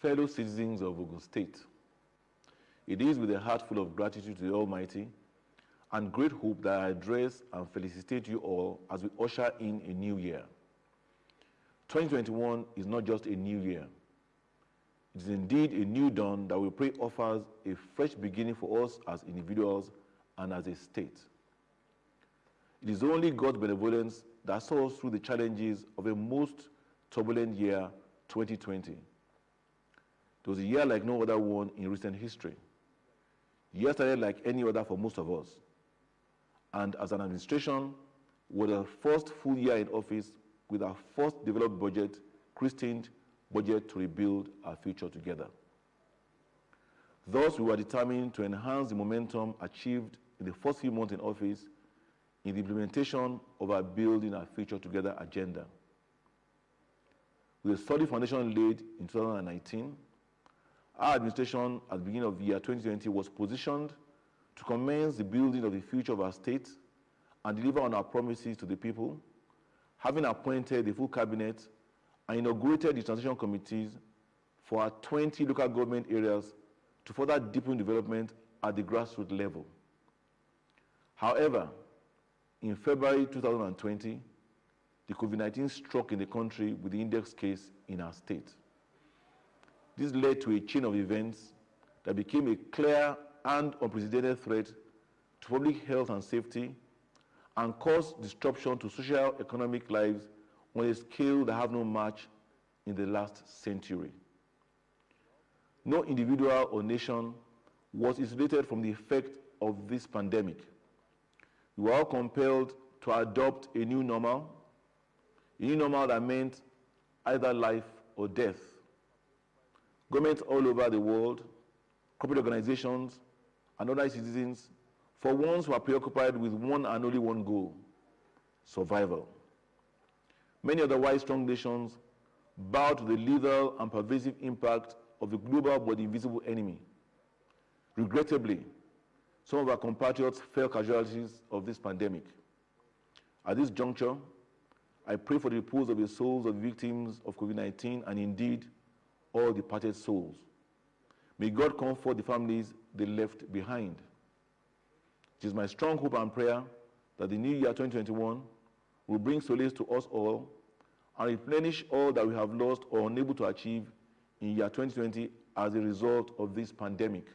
fellow citizens of Ogun State, it is with a heart full of gratitude to the Almighty and great hope that I address and felicitate you all as we usher in a new year. 2021 is not just a new year. It is indeed a new dawn that we pray offers a fresh beginning for us as individuals and as a state. It is only God's benevolence that saw us through the challenges of a most turbulent year, 2020. It was a year like no other one in recent history. The year started like any other for most of us. And as an administration, was our first full year in office with our first developed budget, christened Budget to Rebuild Our Future Together. Thus, we were determined to enhance the momentum achieved in the first few months in office in the implementation of our Building Our Future Together agenda. With a solid foundation laid in 2019, our administration at the beginning of the year 2020 was positioned to commence the building of the future of our state and deliver on our promises to the people, having appointed the full cabinet and inaugurated the transition committees for our 20 local government areas to further deepen development at the grassroots level. However, in February 2020, the COVID-19 struck in the country with the index case in our state. This led to a chain of events that became a clear and unprecedented threat to public health and safety and caused disruption to socio-economic lives on a scale that have no match in the last century. No individual or nation was isolated from the effect of this pandemic. We were all compelled to adopt a new normal that meant either life or death. Governments all over the world, corporate organizations, and other citizens, for once were preoccupied with one and only one goal: survival. Many otherwise strong nations bowed to the lethal and pervasive impact of the global but invisible enemy. Regrettably, some of our compatriots fell casualties of this pandemic. At this juncture, I pray for the repose of the souls of victims of COVID-19 and indeed all departed souls. May God comfort the families they left behind. It is my strong hope and prayer that the new year 2021 will bring solace to us all and replenish all that we have lost or unable to achieve in year 2020 as a result of this pandemic.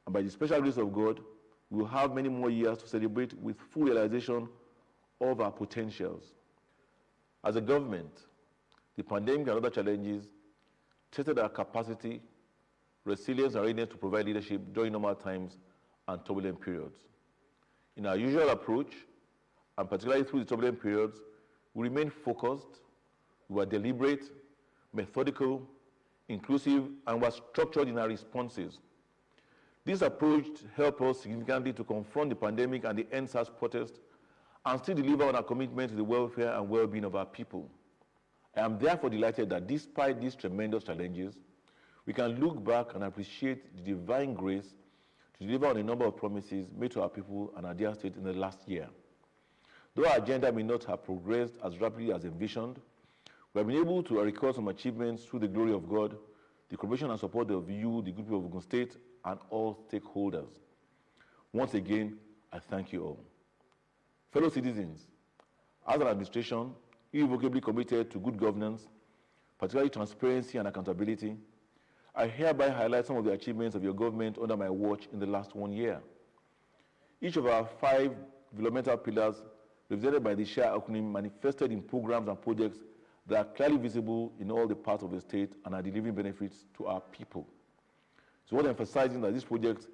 And by the special grace of God, we will have many more years to celebrate with full realization of our potentials. As a government, the pandemic and other challenges tested our capacity, resilience, and readiness to provide leadership during normal times and turbulent periods. In our usual approach, and particularly through the turbulent periods, we remained focused, we were deliberate, methodical, inclusive, and were structured in our responses. This approach helped us significantly to confront the pandemic and the EndSARS protest and still deliver on our commitment to the welfare and well-being of our people. I am therefore delighted that despite these tremendous challenges, we can look back and appreciate the divine grace to deliver on a number of promises made to our people and our dear state in the last year. Though our agenda may not have progressed as rapidly as envisioned, we have been able to record some achievements through the glory of God, the cooperation and support of you, the good people of Ogun State, and all stakeholders. Once again, I thank you all. Fellow citizens, as an administration, irrevocably committed to good governance, particularly transparency and accountability, I hereby highlight some of the achievements of your government under my watch in the last 1 year. Each of our 5 developmental pillars, represented by the share acronym, manifested in programs and projects that are clearly visible in all the parts of the state and are delivering benefits to our people. It's worth emphasizing that these projects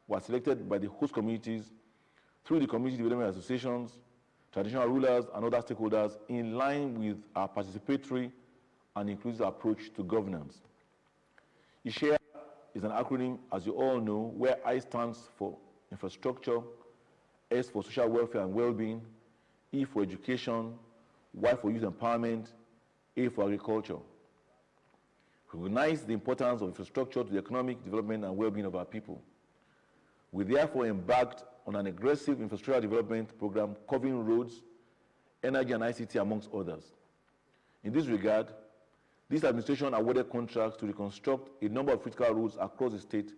were selected by the host communities through the community development associations, traditional rulers, and other stakeholders in line with our participatory and inclusive approach to governance. ISHARE is an acronym, as you all know, where I stands for infrastructure, S for social welfare and well-being, E for education, Y for youth empowerment, A for agriculture. We recognize the importance of infrastructure to the economic development and well-being of our people. We therefore embarked on an aggressive infrastructural development program covering roads, energy and ICT, amongst others. In this regard, This administration awarded contracts to reconstruct a number of critical roads across the state,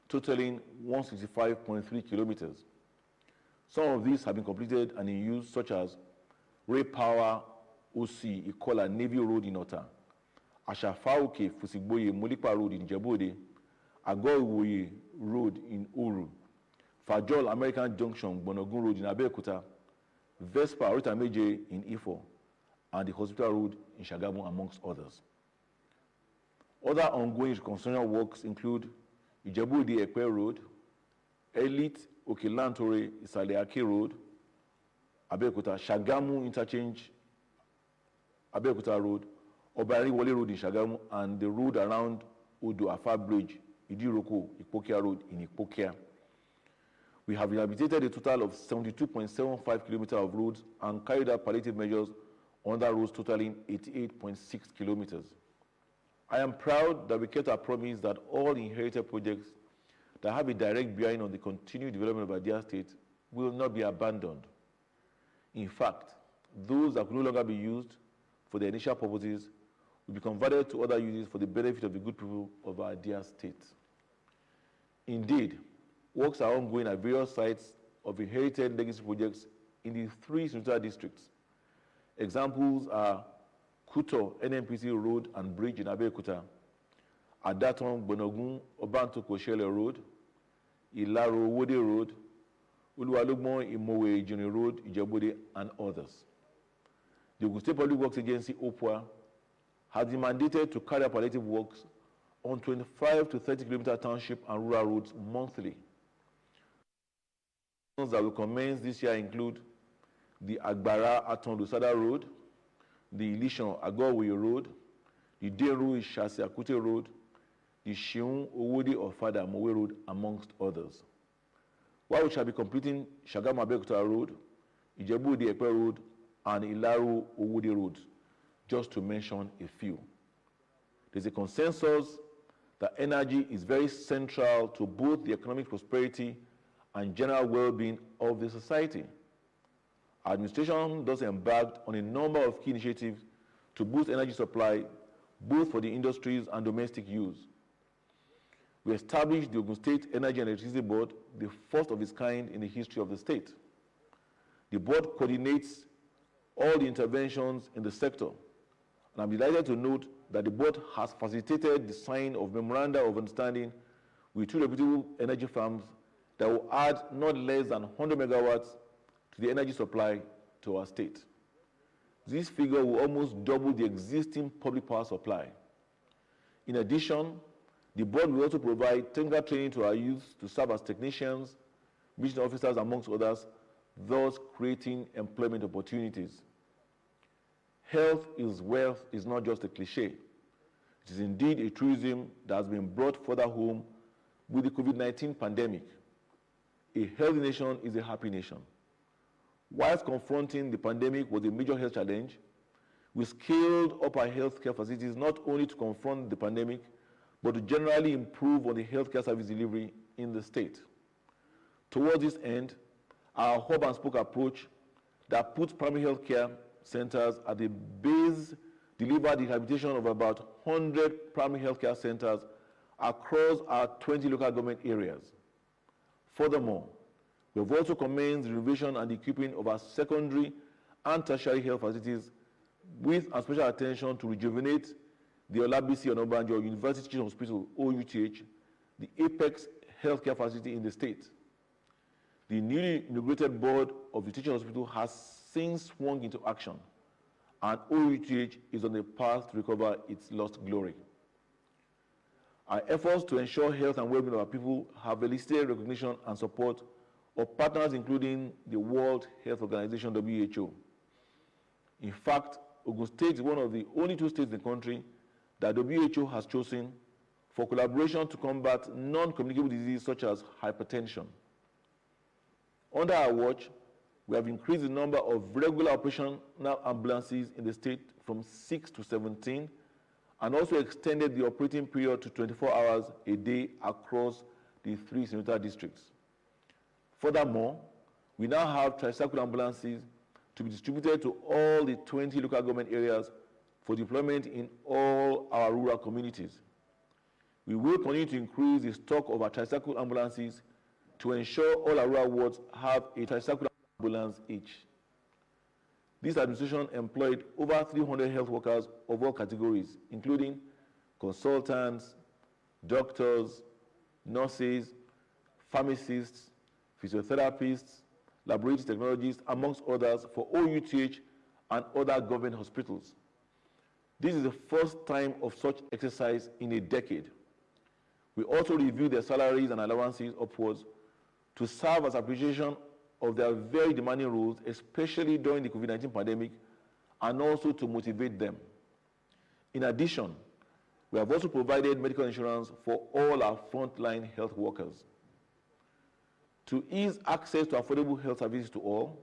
totaling 165.3 kilometers. Some of these have been completed and in use, such as Ray Power OC Ikola Navy Road in Ota, Ashafauke Fusigboye Mulikpa Road in Jebode, Agoiwoye Road in Uru, Fajol American Junction Bonogun Road in Abeokuta, Vespa Orita Meje in Ifo, and the Hospital Road in Shagamu, amongst others. Other ongoing reconstruction works include Ijebu-Ode Ekpe Road, Elite Okelantore Isaleake Road, Abeokuta, Shagamu Interchange, Abeokuta Road, Obari-Wole Road in Shagamu, and the road around Odo Afa Bridge, Idiroko, Ipokia Road in Ipokia. We have rehabilitated a total of 72.75 kilometers of roads and carried out palliative measures on the roads totaling 88.6 kilometers. I am proud that we kept our promise that all inherited projects that have a direct bearing on the continued development of Adia State will not be abandoned. In fact, those that could no longer be used for their initial purposes will be converted to other uses for the benefit of the good people of our Adia State. Indeed, works are ongoing at various sites of inherited legacy projects in the 3 senatorial districts. Examples are Kuto NNPC Road and Bridge in Abeokuta, Adaton Bonogun Obanto Koshele Road, Ilaro Wode Road, Uluwalogbon Imowe Ijuni Road, Ijebode, and others. The Ogun State Public Works Agency, OPWA, has been mandated to carry out palliative works on 25 to 30 kilometer township and rural roads monthly. That will commence this year include the Agbara Aton-Dosada Road, the Ilishon Agowe Road, the Deru Ishasi Akute Road, the Shiun Owode Ofada Mowe Road, amongst others. While we shall be completing Shagamu Abeokuta Road, Ijebu-Ode Ekpe Road, and Ilaro Owode Road, just to mention a few. There's a consensus that energy is very central to both the economic prosperity and general well-being of the society. Our administration thus embarked on a number of key initiatives to boost energy supply, both for the industries and domestic use. We established the Ogun State Energy and Electricity Board, the first of its kind in the history of the state. The board coordinates all the interventions in the sector, and I'm delighted to note that the board has facilitated the signing of memoranda of understanding with 2 reputable energy firms that will add not less than 100 megawatts to the energy supply to our state. This figure will almost double the existing public power supply. In addition, the board will also provide technical training to our youth to serve as technicians, mission officers, amongst others, thus creating employment opportunities. Health is wealth is not just a cliche. It is indeed a truism that has been brought further home with the COVID-19 pandemic. A healthy nation is a happy nation. Whilst confronting the pandemic was a major health challenge, we scaled up our healthcare facilities not only to confront the pandemic, but to generally improve on the healthcare service delivery in the state. Towards this end, our hub and spoke approach that puts primary healthcare centers at the base delivered the rehabilitation of about 100 primary healthcare centers across our 20 local government areas. Furthermore, we have also commenced the renovation and equipping of our secondary and tertiary health facilities with a special attention to rejuvenate the Olabisi Onabanjo University Teaching Hospital, OUTH, the apex healthcare facility in the state. The newly inaugurated board of the teaching hospital has since swung into action, and OUTH is on the path to recover its lost glory. Our efforts to ensure health and well-being of our people have elicited recognition and support of partners including the World Health Organization, WHO. In fact, Ogun State is one of the only 2 states in the country that WHO has chosen for collaboration to combat non-communicable diseases such as hypertension. Under our watch, we have increased the number of regular operational ambulances in the state from 6 to 17, and also extended the operating period to 24 hours a day across the 3 senatorial districts. Furthermore, we now have tricycle ambulances to be distributed to all the 20 local government areas for deployment in all our rural communities. We will continue to increase the stock of our tricycle ambulances to ensure all our rural wards have a tricycle ambulance each. This administration employed over 300 health workers of all categories, including consultants, doctors, nurses, pharmacists, physiotherapists, laboratory technologists, amongst others, for OUTH and other government hospitals. This is the first time of such exercise in a decade. We also reviewed their salaries and allowances upwards to serve as appreciation of their very demanding roles, especially during the COVID-19 pandemic, and also to motivate them. In addition, we have also provided medical insurance for all our frontline health workers. To ease access to affordable health services to all,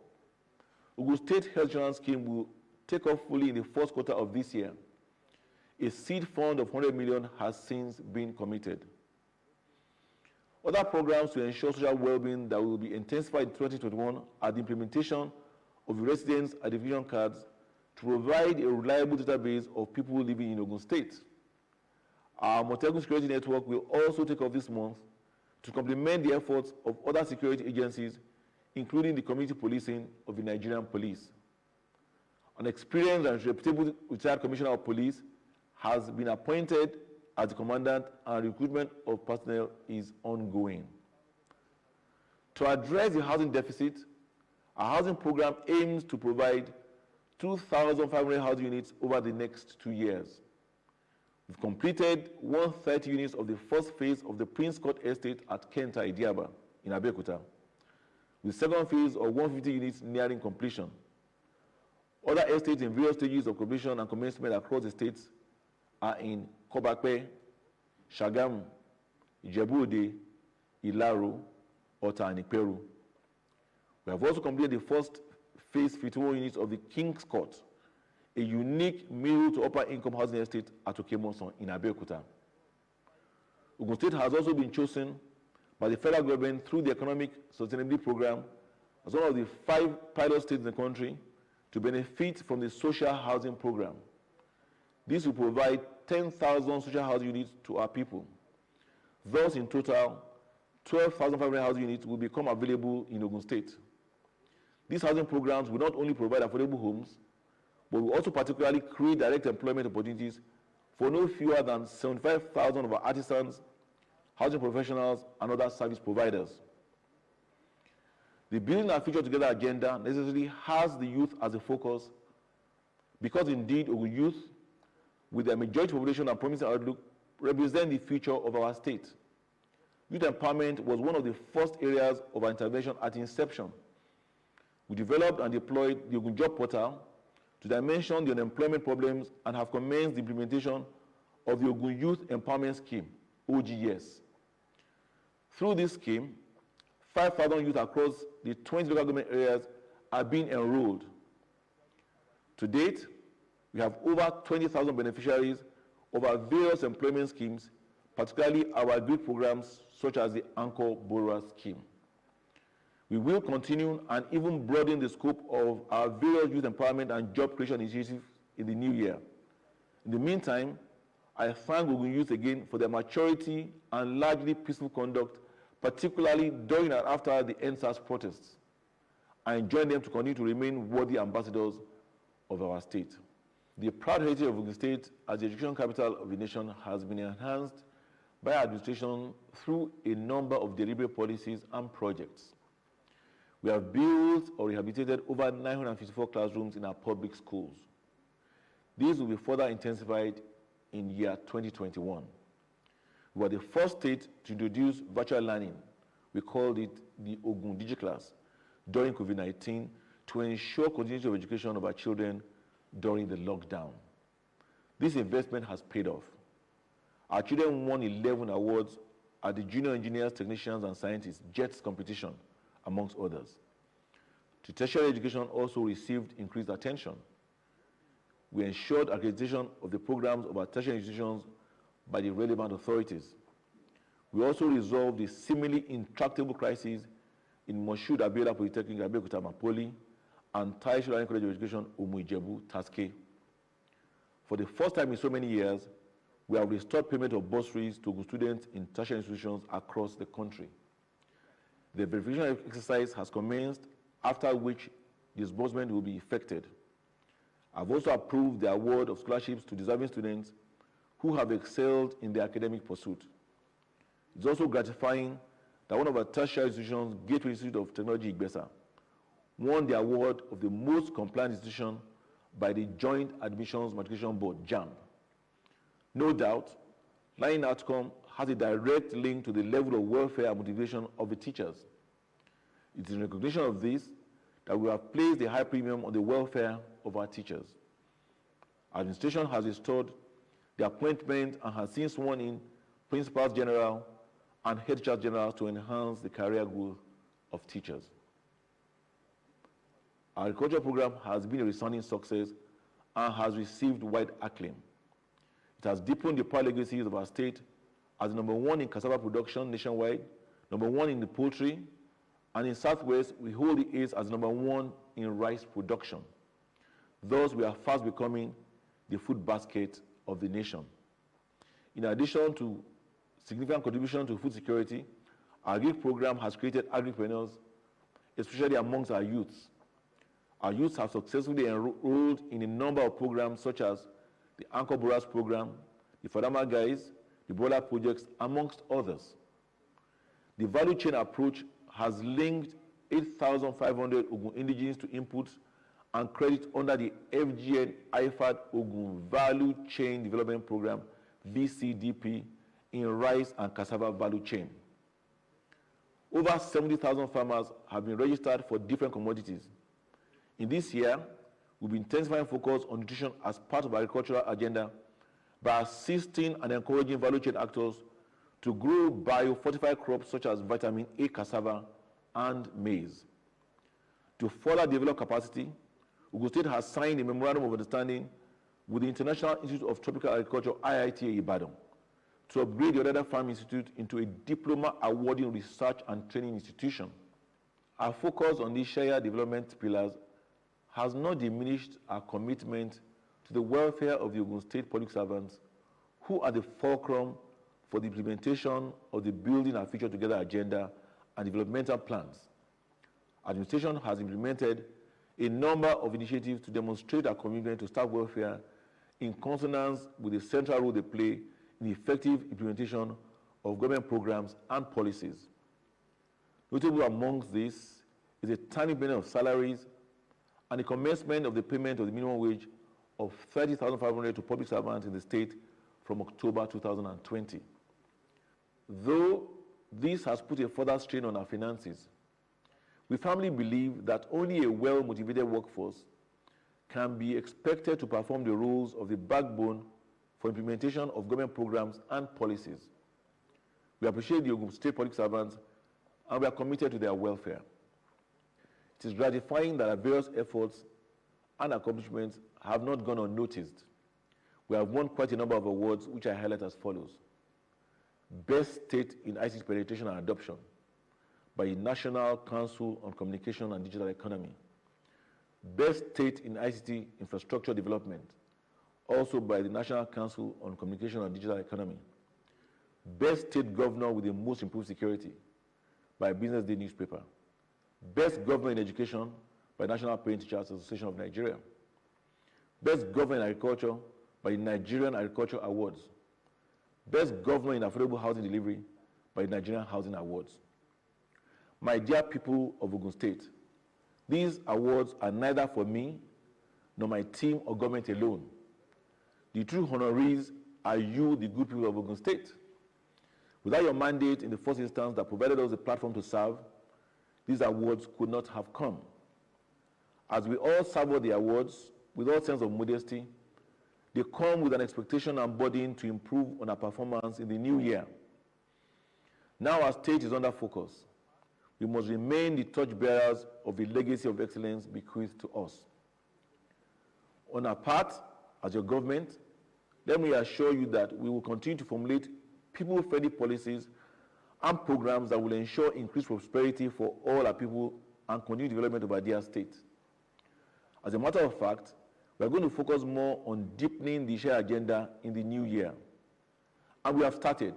Ogun State Health Insurance Scheme will take off fully in the first quarter of this year. A seed fund of 100 million has since been committed. Other programs to ensure social well-being that will be intensified in 2021 are the implementation of the residence identification cards to provide a reliable database of people living in Ogun State. Our Motegun Security Network will also take off this month to complement the efforts of other security agencies, including the community policing of the Nigerian police. An experienced and reputable retired commissioner of police has been appointed as the commandant, and recruitment of personnel is ongoing. To address the housing deficit, our housing program aims to provide 2,500 housing units over the next 2 years. We've completed 130 units of the first phase of the Prince Court Estate at Kenta Idiaba in Abeokuta, with the second phase of 150 units nearing completion. Other estates in various stages of completion and commencement across the states are in Kobakpe, Shagamu, Ijebu-Ode, Ilaro, Ota, and Iperu. We have also completed the first phase 51 units of the King's Court, a unique middle to upper income housing estate at Okemoson in Abeokuta. Ogun State has also been chosen by the federal government through the Economic Sustainability Program as one of the 5 pilot states in the country to benefit from the social housing program. This will provide 10,000 social housing units to our people. Thus, in total, 12,500 housing units will become available in Ogun State. These housing programs will not only provide affordable homes, but will also particularly create direct employment opportunities for no fewer than 75,000 of our artisans, housing professionals, and other service providers. The Building Our Future Together agenda necessarily has the youth as a focus, because indeed Ogun youth, with their majority population and promising outlook, represent the future of our state. Youth empowerment was one of the first areas of our intervention at inception. We developed and deployed the Ogun Job Portal to dimension the unemployment problems and have commenced the implementation of the Ogun Youth Empowerment Scheme, OGS. Through this scheme, 5,000 youth across the 20 local government areas are being enrolled. To date, we have over 20,000 beneficiaries of our various employment schemes, particularly our agri programs such as the Anchor Borrower Scheme. We will continue and even broaden the scope of our various youth empowerment and job creation initiatives in the new year. In the meantime, I thank Ogun Youth again for their maturity and largely peaceful conduct, particularly during and after the NSAS protests. I enjoin them to continue to remain worthy ambassadors of our state. The proud heritage of Ogun State as the education capital of the nation has been enhanced by our administration through a number of deliberate policies and projects. We have built or rehabilitated over 954 classrooms in our public schools. These will be further intensified in year 2021. We were the first state to introduce virtual learning. We called it the Ogun DigiClass during COVID-19 to ensure continuity of education of our children during the lockdown. This investment has paid off. Our children won 11 awards at the Junior Engineers, Technicians, and Scientists JETS competition, amongst others. The tertiary education also received increased attention. We ensured accreditation of the programs of our tertiary institutions by the relevant authorities. We also resolved the seemingly intractable crisis in Moshood Abiola Polytechnic, Abeokuta Mapoli, and Taisho College of Education, Umu-Ijebu, Taske. For the first time in so many years, we have restored payment of bursaries to students in tertiary institutions across the country. The verification exercise has commenced, after which disbursement will be effected. I've also approved the award of scholarships to deserving students who have excelled in their academic pursuit. It's also gratifying that one of our tertiary institutions, Gateway Institute of Technology, Igbesa, won the award of the most compliant institution by the Joint Admissions Matriculation Board, JAMB. No doubt, learning outcome has a direct link to the level of welfare and motivation of the teachers. It is in recognition of this that we have placed a high premium on the welfare of our teachers. Administration has restored the appointment and has since sworn in principals general and head teachers general to enhance the career growth of teachers. Our agriculture program has been a resounding success and has received wide acclaim. It has deepened the proud legacies of our state as number one in cassava production nationwide, number one in the poultry, and in Southwest, we hold the ace as number one in rice production. Thus, we are fast becoming the food basket of the nation. In addition to significant contribution to food security, our agri program has created agripreneurs, especially amongst our youths. Our youths have successfully enrolled in a number of programs such as the Anchor Boras program, the Fadama Guys, the Broiler projects, amongst others. The value chain approach has linked 8,500 Ogun indigenes to inputs and credit under the FGN IFAD Ogun Value Chain Development Program, VCDP, in rice and cassava value chain. Over 70,000 farmers have been registered for different commodities. In this year, we'll be intensifying focus on nutrition as part of our agricultural agenda by assisting and encouraging value chain actors to grow bio-fortified crops such as vitamin A cassava and maize. To further develop capacity, Ogun State has signed a memorandum of understanding with the International Institute of Tropical Agriculture, IITA Ibadan, to upgrade the Odada Farm Institute into a diploma awarding research and training institution. Our focus on these shared development pillars has not diminished our commitment to the welfare of the Ogun State public servants who are the fulcrum for the implementation of the Building Our Future Together agenda and developmental plans. Administration has implemented a number of initiatives to demonstrate our commitment to staff welfare in consonance with the central role they play in the effective implementation of government programs and policies. Notable amongst these is a tiny payment of salaries and the commencement of the payment of the minimum wage of 30,500 to public servants in the state from October 2020. Though this has put a further strain on our finances, we firmly believe that only a well-motivated workforce can be expected to perform the roles of the backbone for implementation of government programs and policies. We appreciate the Ogun State public servants and we are committed to their welfare. It is gratifying that our various efforts and accomplishments have not gone unnoticed. We have won quite a number of awards, which I highlight as follows. Best State in ICT Penetration and Adoption by the National Council on Communication and Digital Economy. Best State in ICT Infrastructure Development, also by the National Council on Communication and Digital Economy. Best State Governor with the Most Improved Security by Business Day newspaper. Best Governor in Education by National Parent Teachers Association of Nigeria. Best Governor in Agriculture by the Nigerian Agriculture Awards. Best Governor in Affordable Housing Delivery by the Nigerian Housing Awards. My dear people of Ogun State, these awards are neither for me nor my team or government alone. The true honorees are you, the good people of Ogun State. Without your mandate in the first instance that provided us a platform to serve, these awards could not have come. As we all savor the awards with all sense of modesty, they come with an expectation and burden to improve on our performance in the new year. Now our state is under focus. We must remain the torchbearers of the legacy of excellence bequeathed to us. On our part, as your government, let me assure you that we will continue to formulate people-friendly policies and programs that will ensure increased prosperity for all our people and continued development of our dear state. As a matter of fact, We are going to focus more on deepening the shared agenda in the new year. And we have started.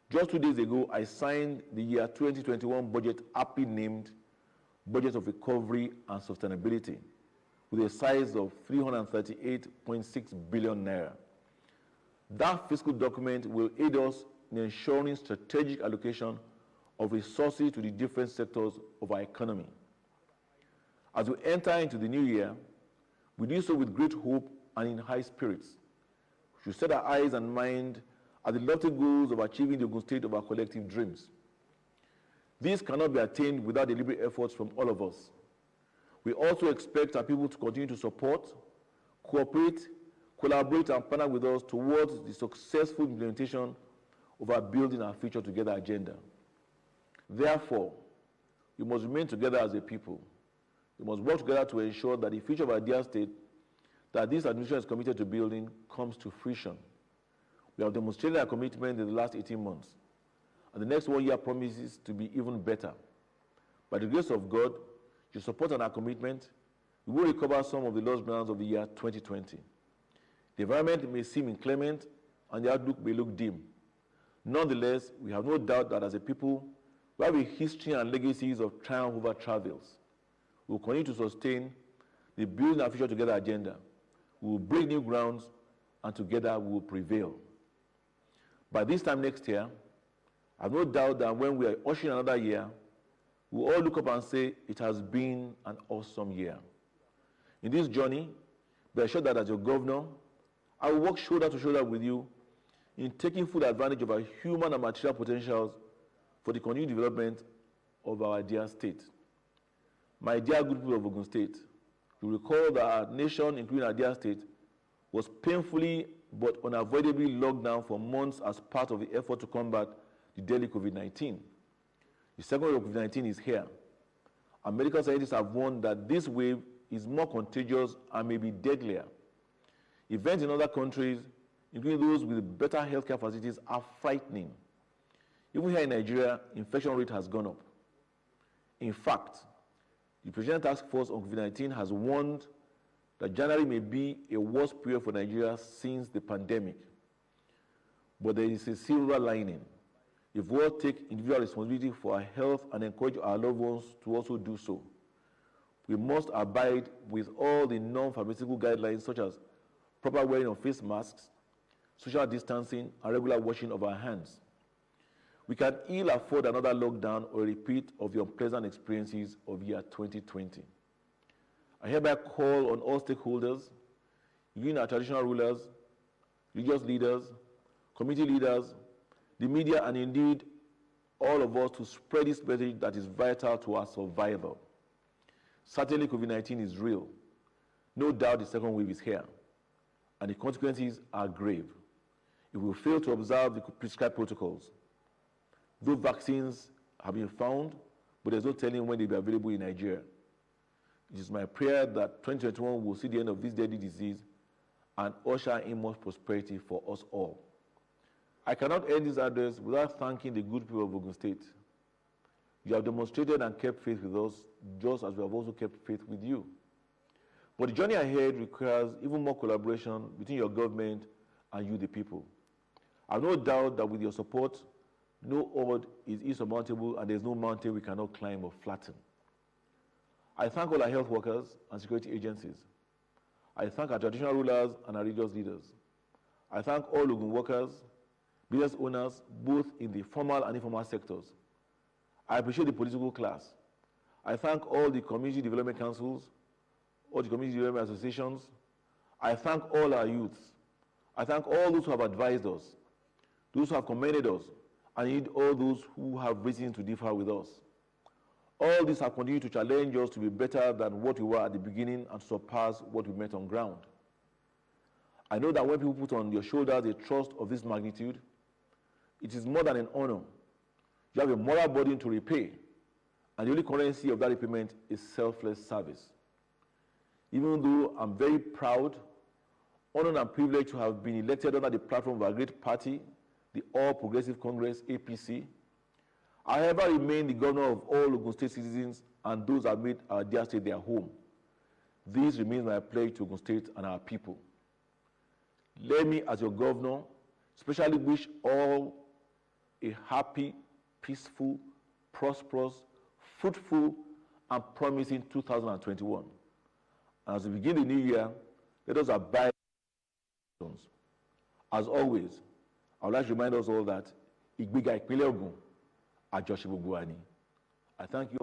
Just 2 days ago, I signed the year 2021 budget, aptly named Budget of Recovery and Sustainability, with a size of 338.6 billion naira. That fiscal document will aid us in ensuring strategic allocation of resources to the different sectors of our economy. As we enter into the new year, we do so with great hope and in high spirits. We should set our eyes and mind at the lofty goals of achieving the Ogun State of our collective dreams. These cannot be attained without deliberate efforts from all of us. We also expect our people to continue to support, cooperate, collaborate, and partner with us towards the successful implementation of our Building Our Future Together agenda. Therefore, we must remain together as a people. We must work together to ensure that the future of our dear state that this administration is committed to building comes to fruition. We have demonstrated our commitment in the last 18 months, and the next 1 year promises to be even better. By the grace of God, your support and our commitment, we will recover some of the lost grounds of the year 2020. The environment may seem inclement and the outlook may look dim. Nonetheless, we have no doubt that as a people, we have a history and legacies of triumph over travails. We will continue to sustain the Building Our Future Together agenda. We will break new grounds, and together we will prevail. By this time next year, I have no doubt that when we are ushering another year, we will all look up and say, it has been an awesome year. In this journey, be assured that as your governor, I will work shoulder to shoulder with you in taking full advantage of our human and material potentials for the continued development of our dear state. My dear good people of Ogun State, you recall that our nation, including our dear state, was painfully but unavoidably locked down for months as part of the effort to combat the deadly COVID-19. The second wave of COVID-19 is here, and medical scientists have warned that this wave is more contagious and may be deadlier. Events in other countries, including those with better healthcare facilities, are frightening. Even here in Nigeria, infection rate has gone up. In fact, the Presidential Task Force on COVID-19 has warned that January may be a worse period for Nigeria since the pandemic. But there is a silver lining. If we all take individual responsibility for our health and encourage our loved ones to also do so, we must abide with all the non-pharmaceutical guidelines such as proper wearing of face masks, social distancing, and regular washing of our hands. We can ill afford another lockdown or a repeat of the unpleasant experiences of year 2020. I hereby call on all stakeholders, including our traditional rulers, religious leaders, community leaders, the media, and indeed all of us to spread this message that is vital to our survival. Certainly COVID-19 is real. No doubt the second wave is here, and the consequences are grave if we fail to observe the prescribed protocols. Though vaccines have been found, but there's no telling when they'll be available in Nigeria. It is my prayer that 2021 will see the end of this deadly disease and usher in more prosperity for us all. I cannot end this address without thanking the good people of Ogun State. You have demonstrated and kept faith with us, just as we have also kept faith with you. But the journey ahead requires even more collaboration between your government and you, the people. I have no doubt that with your support, no odd is insurmountable, and there is no mountain we cannot climb or flatten. I thank all our health workers and security agencies. I thank our traditional rulers and our religious leaders. I thank all Ogun workers, business owners, both in the formal and informal sectors. I appreciate the political class. I thank all the community development councils, all the community development associations. I thank all our youths. I thank all those who have advised us, those who have commended us, and indeed all those who have reason to differ with us. All these have continued to challenge us to be better than what we were at the beginning and to surpass what we met on ground. I know that when people put on your shoulders a trust of this magnitude, it is more than an honor. You have a moral burden to repay, and the only currency of that repayment is selfless service. Even though I'm very proud, honored, and privileged to have been elected under the platform of our great party, the All Progressive Congress, APC, I remain the governor of all Ogun State citizens and those that made our dear state their home. This remains my pledge to Ogun State and our people. Let me, as your governor, especially wish all a happy, peaceful, prosperous, fruitful, and promising 2021. And as we begin the new year, let us abide. As always, I would like to remind us all that Ìgbéga ìpínlẹ̀ Ògùn àjọṣe gbogbo wa ni. I thank you.